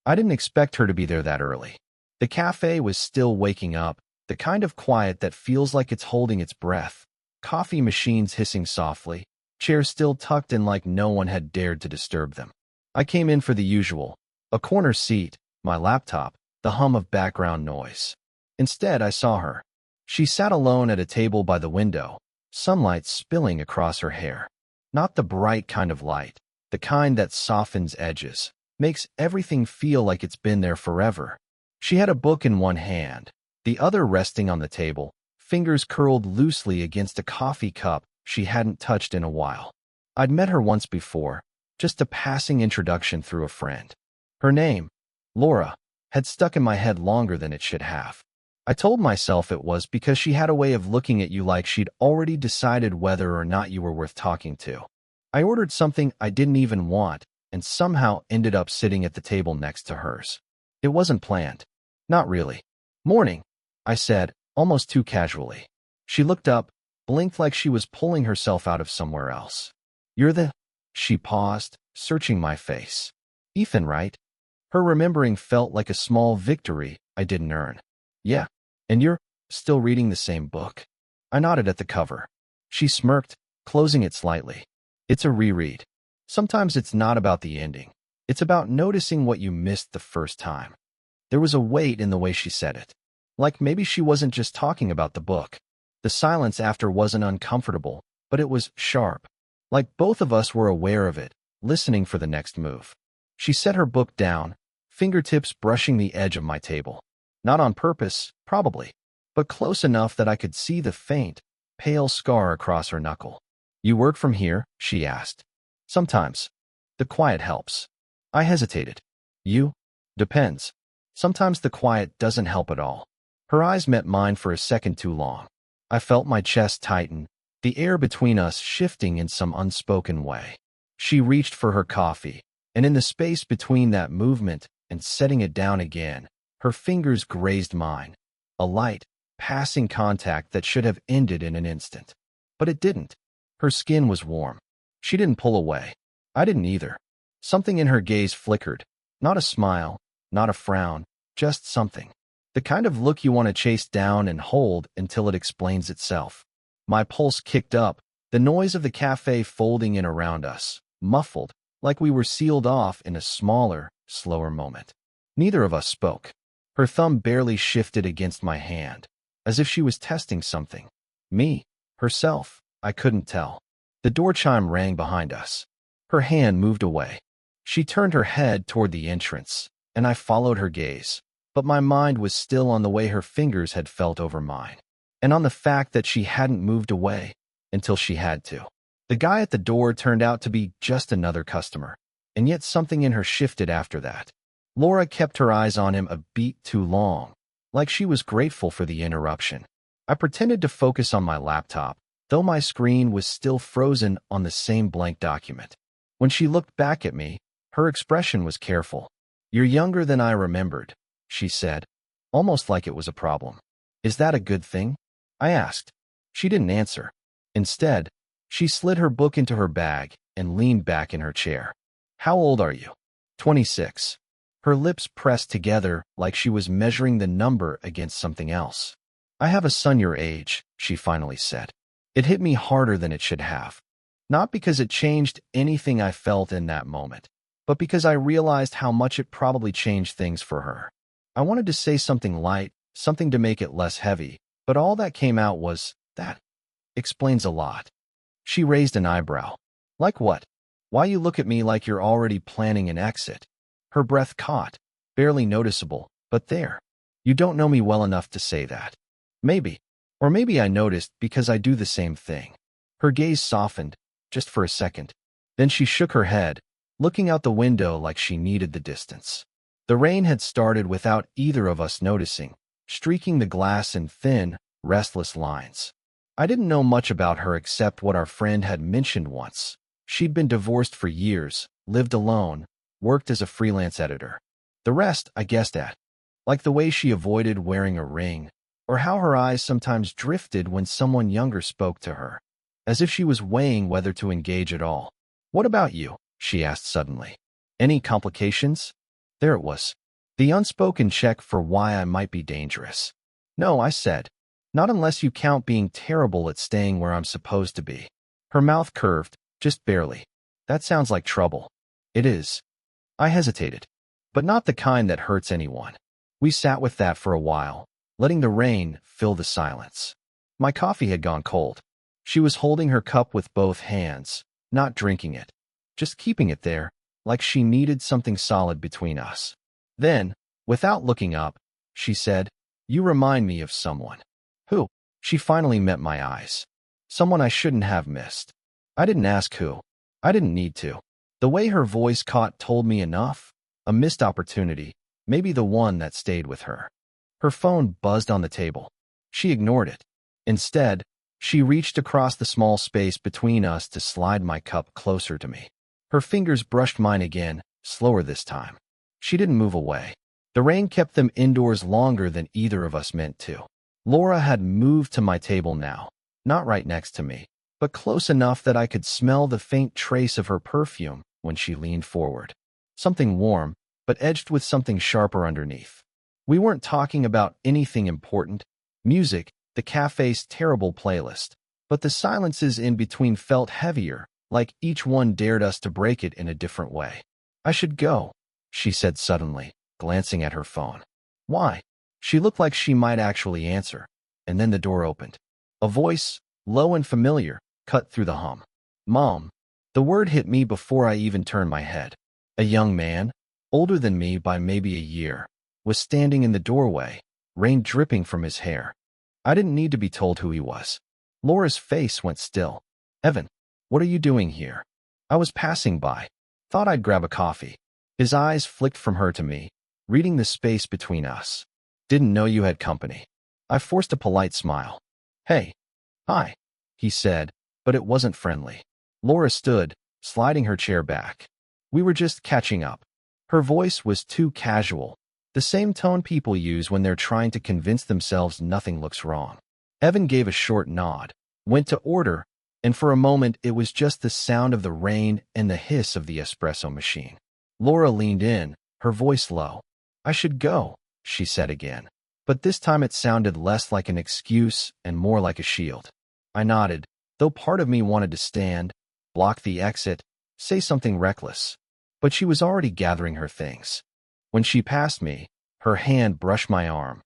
I didn't expect her to be there that early. The cafe was still waking up, the kind of quiet that feels like it's holding its breath. Coffee machines hissing softly, chairs still tucked in like no one had dared to disturb them. I came in for the usual, a corner seat, my laptop, the hum of background noise. Instead, I saw her. She sat alone at a table by the window, sunlight spilling across her hair. Not the bright kind of light, the kind that softens edges, makes everything feel like it's been there forever. She had a book in one hand, the other resting on the table, fingers curled loosely against a coffee cup she hadn't touched in a while. I'd met her once before, just a passing introduction through a friend. Her name, Laura, had stuck in my head longer than it should have. I told myself it was because she had a way of looking at you like she'd already decided whether or not you were worth talking to. I ordered something I didn't even want and somehow ended up sitting at the table next to hers. It wasn't planned. Not really. "Morning," I said, almost too casually. She looked up, blinked like she was pulling herself out of somewhere else. "You're the—" She paused, searching my face. "Ethan, right?" Her remembering felt like a small victory I didn't earn. "Yeah. And you're still reading the same book?" I nodded at the cover. She smirked, closing it slightly. "It's a reread. Sometimes it's not about the ending. It's about noticing what you missed the first time." There was a weight in the way she said it. Like maybe she wasn't just talking about the book. The silence after wasn't uncomfortable, but it was sharp. Like both of us were aware of it, listening for the next move. She set her book down, fingertips brushing the edge of my table. Not on purpose, probably, but close enough that I could see the faint, pale scar across her knuckle. "You work from here?" she asked. "Sometimes. The quiet helps." I hesitated. "You?" "Depends. Sometimes the quiet doesn't help at all." Her eyes met mine for a second too long. I felt my chest tighten, the air between us shifting in some unspoken way. She reached for her coffee, and in the space between that movement and setting it down again, her fingers grazed mine. A light, passing contact that should have ended in an instant. But it didn't. Her skin was warm. She didn't pull away. I didn't either. Something in her gaze flickered. Not a smile, not a frown, just something. The kind of look you want to chase down and hold until it explains itself. My pulse kicked up, the noise of the cafe folding in around us, muffled, like we were sealed off in a smaller, slower moment. Neither of us spoke. Her thumb barely shifted against my hand, as if she was testing something. Me? Herself? I couldn't tell. The door chime rang behind us. Her hand moved away. She turned her head toward the entrance, and I followed her gaze, but my mind was still on the way her fingers had felt over mine, and on the fact that she hadn't moved away until she had to. The guy at the door turned out to be just another customer, and yet something in her shifted after that. Laura kept her eyes on him a beat too long, like she was grateful for the interruption. I pretended to focus on my laptop, though my screen was still frozen on the same blank document. When she looked back at me, her expression was careful. "You're younger than I remembered," she said, almost like it was a problem. "Is that a good thing?" I asked. She didn't answer. Instead, she slid her book into her bag and leaned back in her chair. "How old are you?" 26. Her lips pressed together like she was measuring the number against something else. "I have a son your age," she finally said. It hit me harder than it should have. Not because it changed anything I felt in that moment, but because I realized how much it probably changed things for her. I wanted to say something light, something to make it less heavy, but all that came out was, "That explains a lot." She raised an eyebrow. "Like what? Why you look at me like you're already planning an exit?" Her breath caught, barely noticeable, but there. "You don't know me well enough to say that." Maybe. Or maybe I noticed because I do the same thing. Her gaze softened, just for a second. Then she shook her head, looking out the window like she needed the distance. The rain had started without either of us noticing, streaking the glass in thin, restless lines. I didn't know much about her except what our friend had mentioned once. She'd been divorced for years, lived alone, worked as a freelance editor. The rest I guessed at, like the way she avoided wearing a ring, or how her eyes sometimes drifted when someone younger spoke to her, as if she was weighing whether to engage at all. "What about you?" she asked suddenly. "Any complications?" There it was. The unspoken check for why I might be dangerous. No, I said. Not unless you count being terrible at staying where I'm supposed to be. Her mouth curved, just barely. That sounds like trouble. It is. I hesitated. But not the kind that hurts anyone. We sat with that for a while, letting the rain fill the silence. My coffee had gone cold. She was holding her cup with both hands, not drinking it, just keeping it there, like she needed something solid between us. Then, without looking up, she said, "You remind me of someone." Who? She finally met my eyes. Someone I shouldn't have missed. I didn't ask who. I didn't need to. The way her voice caught told me enough. A missed opportunity, maybe the one that stayed with her. Her phone buzzed on the table. She ignored it. Instead, she reached across the small space between us to slide my cup closer to me. Her fingers brushed mine again, slower this time. She didn't move away. The rain kept them indoors longer than either of us meant to. Laura had moved to my table now, not right next to me, but close enough that I could smell the faint trace of her perfume when she leaned forward. Something warm, but edged with something sharper underneath. We weren't talking about anything important. Music, the cafe's terrible playlist. But the silences in between felt heavier, like each one dared us to break it in a different way. "I should go," she said suddenly, glancing at her phone. "Why?" She looked like she might actually answer, and then the door opened. A voice, low and familiar, cut through the hum. "Mom." The word hit me before I even turned my head. A young man, older than me by maybe a year, was standing in the doorway, rain dripping from his hair. I didn't need to be told who he was. Laura's face went still. "Evan, what are you doing here?" "I was passing by. Thought I'd grab a coffee." His eyes flicked from her to me, reading the space between us. "Didn't know you had company." I forced a polite smile. "Hey." "Hi," he said, but it wasn't friendly. Laura stood, sliding her chair back. "We were just catching up." Her voice was too casual, the same tone people use when they're trying to convince themselves nothing looks wrong. Evan gave a short nod, went to order, and for a moment it was just the sound of the rain and the hiss of the espresso machine. Laura leaned in, her voice low. "I should go," she said again, but this time it sounded less like an excuse and more like a shield. I nodded, though part of me wanted to stand, block the exit, say something reckless. But she was already gathering her things. When she passed me, her hand brushed my arm.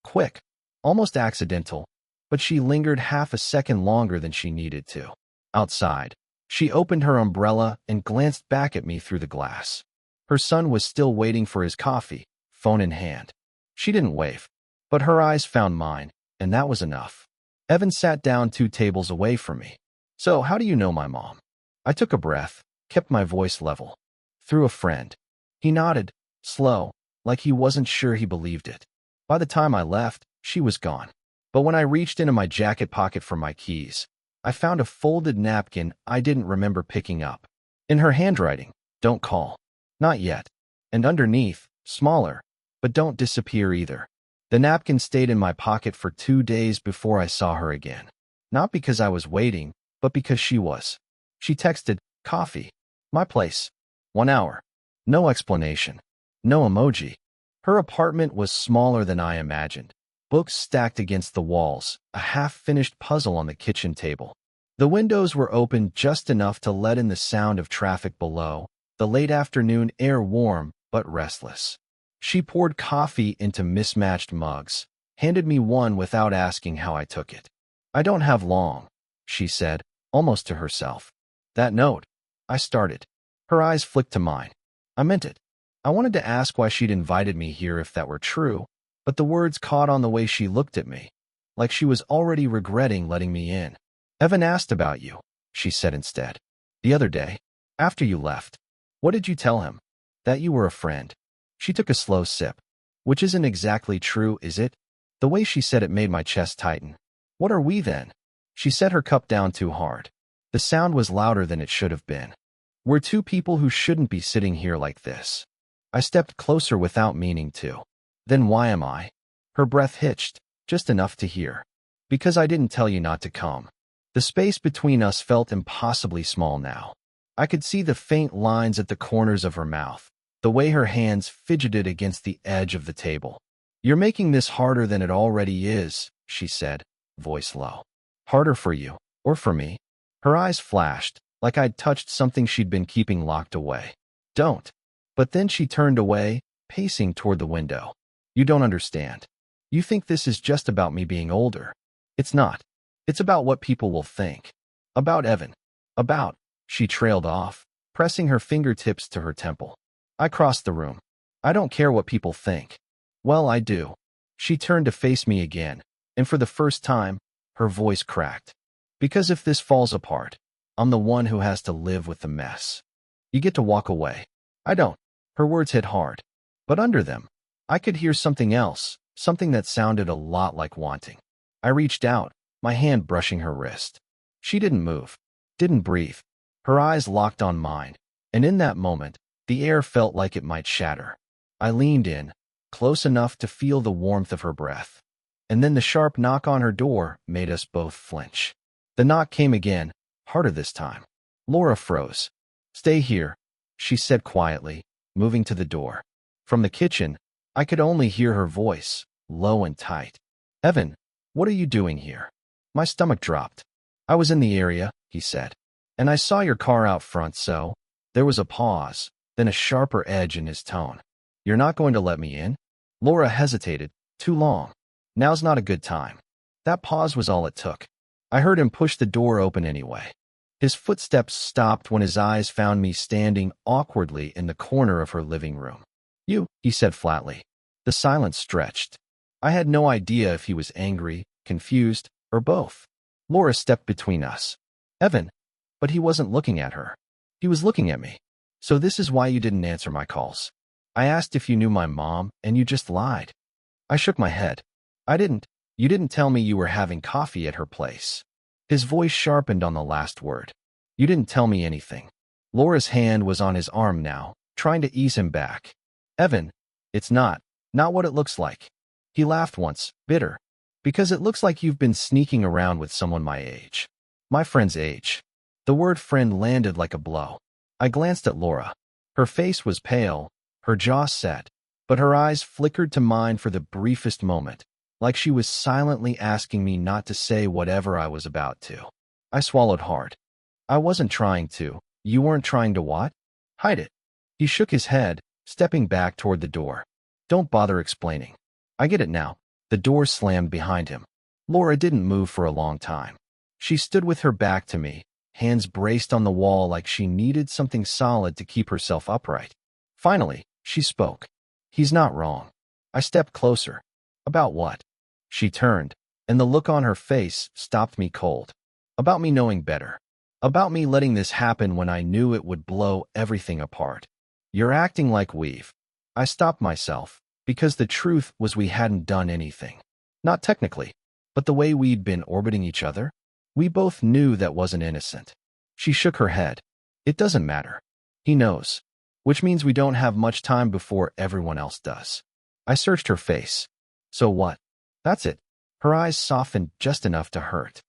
Quick, almost accidental, but she lingered half a second longer than she needed to. Outside, she opened her umbrella and glanced back at me through the glass. Her son was still waiting for his coffee, phone in hand. She didn't wave, but her eyes found mine, and that was enough. Evan sat down 2 tables away from me. "So, how do you know my mom?" I took a breath, kept my voice level. "Through a friend." He nodded, slow, like he wasn't sure he believed it. By the time I left, she was gone. But when I reached into my jacket pocket for my keys, I found a folded napkin I didn't remember picking up. In her handwriting, "Don't call." "Not yet." And underneath, smaller, "But don't disappear either." The napkin stayed in my pocket for 2 days before I saw her again. Not because I was waiting, but because she was. She texted, "Coffee. My place. 1 hour." No explanation. No emoji. Her apartment was smaller than I imagined. Books stacked against the walls, a half-finished puzzle on the kitchen table. The windows were open just enough to let in the sound of traffic below, the late afternoon air warm but restless. She poured coffee into mismatched mugs, handed me one without asking how I took it. "I don't have long," she said, almost to herself. "That note." I started. Her eyes flicked to mine. I meant it. I wanted to ask why she'd invited me here if that were true, but the words caught on the way she looked at me, like she was already regretting letting me in. "Evan asked about you," she said instead. "The other day, after you left. What did you tell him?" "That you were a friend." She took a slow sip. "Which isn't exactly true, is it?" The way she said it made my chest tighten. "What are we then?" She set her cup down too hard. The sound was louder than it should have been. "We're 2 people who shouldn't be sitting here like this." I stepped closer without meaning to. "Then why am I?" Her breath hitched, just enough to hear. "Because I didn't tell you not to come." The space between us felt impossibly small now. I could see the faint lines at the corners of her mouth, the way her hands fidgeted against the edge of the table. "You're making this harder than it already is," she said, voice low. "Harder for you, or for me?" Her eyes flashed, like I'd touched something she'd been keeping locked away. "Don't." But then she turned away, pacing toward the window. "You don't understand. You think this is just about me being older. It's not. It's about what people will think. About Evan. About—" She trailed off, pressing her fingertips to her temple. I crossed the room. "I don't care what people think." "Well, I do." She turned to face me again, and for the first time, her voice cracked. "Because if this falls apart, I'm the one who has to live with the mess. You get to walk away. I don't." Her words hit hard. But under them, I could hear something else, something that sounded a lot like wanting. I reached out, my hand brushing her wrist. She didn't move, didn't breathe. Her eyes locked on mine, and in that moment, the air felt like it might shatter. I leaned in, close enough to feel the warmth of her breath. And then the sharp knock on her door made us both flinch. The knock came again, harder this time. Laura froze. "Stay here," she said quietly, moving to the door. From the kitchen, I could only hear her voice, low and tight. "Evan, what are you doing here?" My stomach dropped. "I was in the area," he said. "And I saw your car out front, so—" There was a pause, then a sharper edge in his tone. "You're not going to let me in?" Laura hesitated. "Too long. Now's not a good time." That pause was all it took. I heard him push the door open anyway. His footsteps stopped when his eyes found me standing awkwardly in the corner of her living room. "You," he said flatly. The silence stretched. I had no idea if he was angry, confused, or both. Laura stepped between us. "Evan." But he wasn't looking at her. He was looking at me. "So this is why you didn't answer my calls. I asked if you knew my mom, and you just lied." I shook my head. "I didn't. You didn't tell me you were having coffee at her place." His voice sharpened on the last word. "You didn't tell me anything." Laura's hand was on his arm now, trying to ease him back. "Evan, it's not what it looks like." He laughed once, bitter. "Because it looks like you've been sneaking around with someone my age." My friend's age. The word friend landed like a blow. I glanced at Laura. Her face was pale, her jaw set, but her eyes flickered to mine for the briefest moment, like she was silently asking me not to say whatever I was about to. I swallowed hard. "I wasn't trying to." "You weren't trying to what?" "Hide it." He shook his head, stepping back toward the door. "Don't bother explaining. I get it now." The door slammed behind him. Laura didn't move for a long time. She stood with her back to me, hands braced on the wall like she needed something solid to keep herself upright. Finally, she spoke. "He's not wrong." I stepped closer. "About what?" She turned, and the look on her face stopped me cold. "About me knowing better. About me letting this happen when I knew it would blow everything apart. You're acting like we've—" I stopped myself, because the truth was we hadn't done anything. Not technically, but the way we'd been orbiting each other. We both knew that wasn't innocent. She shook her head. "It doesn't matter. He knows. Which means we don't have much time before everyone else does." I searched her face. "So what?" "That's it." Her eyes softened just enough to hurt.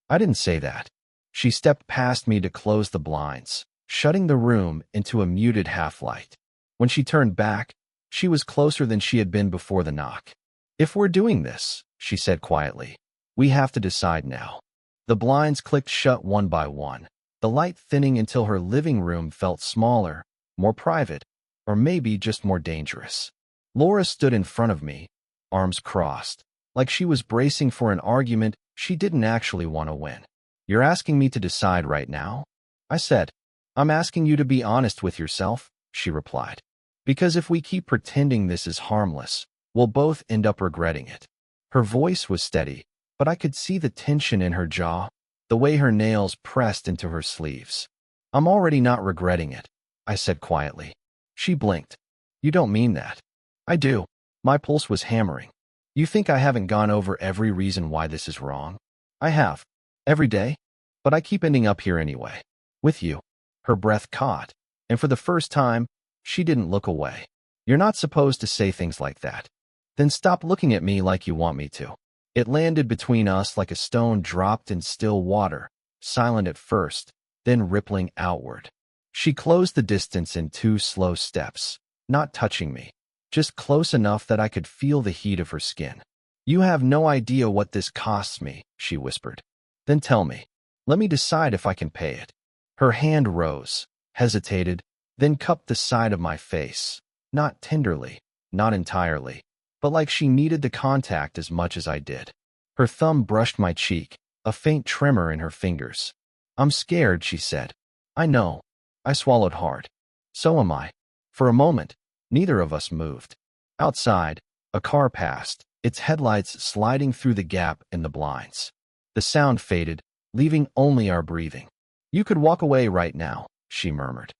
"I didn't say that." She stepped past me to close the blinds, shutting the room into a muted half-light. When she turned back, she was closer than she had been before the knock. "If we're doing this," she said quietly, "we have to decide now." The blinds clicked shut one by one, the light thinning until her living room felt smaller, more private, or maybe just more dangerous. Laura stood in front of me, arms crossed, like she was bracing for an argument she didn't actually want to win. "You're asking me to decide right now?" I said. "I'm asking you to be honest with yourself," she replied. "Because if we keep pretending this is harmless, we'll both end up regretting it." Her voice was steady, but I could see the tension in her jaw, the way her nails pressed into her sleeves. "I'm already not regretting it," I said quietly. She blinked. "You don't mean that." "I do." My pulse was hammering. "You think I haven't gone over every reason why this is wrong?" "I have. Every day. But I keep ending up here anyway. With you." Her breath caught, and for the first time, she didn't look away. "You're not supposed to say things like that." "Then stop looking at me like you want me to." It landed between us like a stone dropped in still water, silent at first, then rippling outward. She closed the distance in 2 slow steps. not touching me, just close enough that I could feel the heat of her skin. "You have no idea what this costs me," she whispered. "Then tell me. Let me decide if I can pay it." Her hand rose, hesitated, then cupped the side of my face. Not tenderly, not entirely, but like she needed the contact as much as I did. Her thumb brushed my cheek, a faint tremor in her fingers. "I'm scared," she said. "I know." I swallowed hard. "So am I." For a moment, neither of us moved. Outside, a car passed, its headlights sliding through the gap in the blinds. The sound faded, leaving only our breathing. "You could walk away right now," she murmured.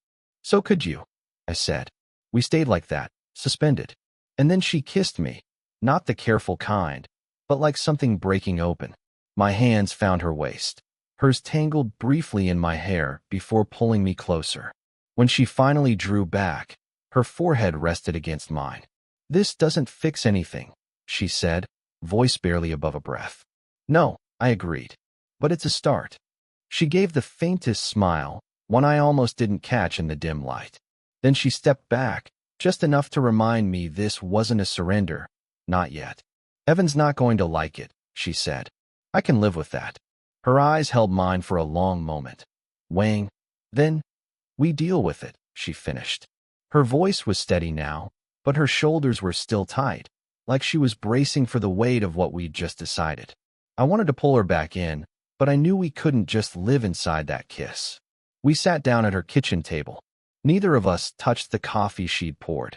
"So could you," I said. We stayed like that, suspended. And then she kissed me, not the careful kind, but like something breaking open. My hands found her waist. Hers tangled briefly in my hair before pulling me closer. When she finally drew back, her forehead rested against mine. "This doesn't fix anything," she said, voice barely above a breath. "No," I agreed. "But it's a start." She gave the faintest smile, one I almost didn't catch in the dim light. Then she stepped back, just enough to remind me this wasn't a surrender. Not yet. "Evan's not going to like it," she said. "I can live with that." Her eyes held mine for a long moment, weighing. "Then we deal with it," she finished. Her voice was steady now, but her shoulders were still tight, like she was bracing for the weight of what we'd just decided. I wanted to pull her back in, but I knew we couldn't just live inside that kiss. We sat down at her kitchen table. Neither of us touched the coffee she'd poured.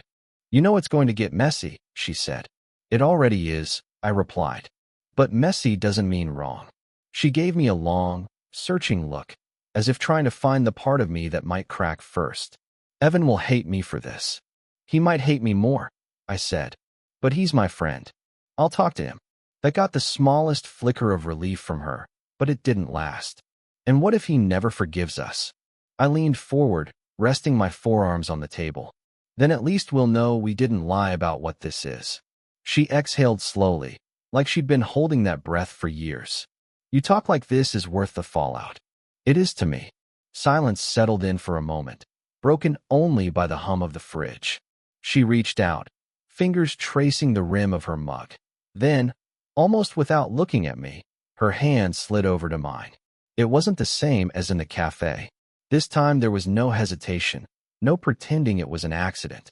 "You know it's going to get messy," she said. "It already is," I replied. "But messy doesn't mean wrong." She gave me a long, searching look, as if trying to find the part of me that might crack first. "Evan will hate me for this." "He might hate me more," I said. "But he's my friend. I'll talk to him." That got the smallest flicker of relief from her, but it didn't last. "And what if he never forgives us?" I leaned forward, resting my forearms on the table. "Then at least we'll know we didn't lie about what this is." She exhaled slowly, like she'd been holding that breath for years. "You talk like this is worth the fallout." "It is to me." Silence settled in for a moment, broken only by the hum of the fridge. She reached out, fingers tracing the rim of her mug. Then, almost without looking at me, her hand slid over to mine. It wasn't the same as in the café. This time there was no hesitation, no pretending it was an accident.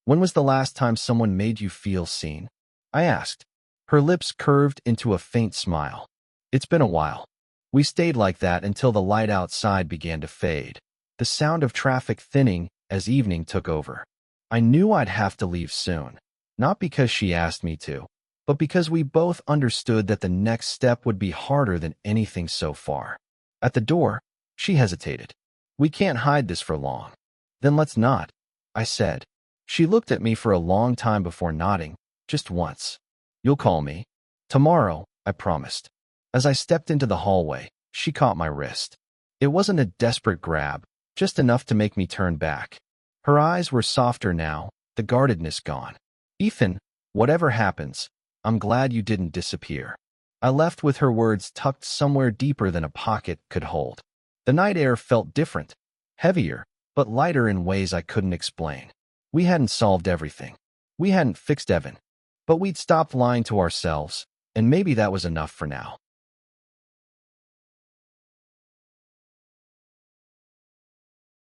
"When was the last time someone made you feel seen?" I asked. Her lips curved into a faint smile. "It's been a while." We stayed like that until the light outside began to fade, the sound of traffic thinning as evening took over. I knew I'd have to leave soon, not because she asked me to, but because we both understood that the next step would be harder than anything so far. At the door, she hesitated. "We can't hide this for long." "Then let's not," I said. She looked at me for a long time before nodding, just once. "You'll call me." "Tomorrow," I promised. As I stepped into the hallway, she caught my wrist. It wasn't a desperate grab, just enough to make me turn back. Her eyes were softer now, the guardedness gone. "Ethan, whatever happens, I'm glad you didn't disappear." I left with her words tucked somewhere deeper than a pocket could hold. The night air felt different, heavier, but lighter in ways I couldn't explain. We hadn't solved everything. We hadn't fixed Evan. But we'd stopped lying to ourselves, and maybe that was enough for now.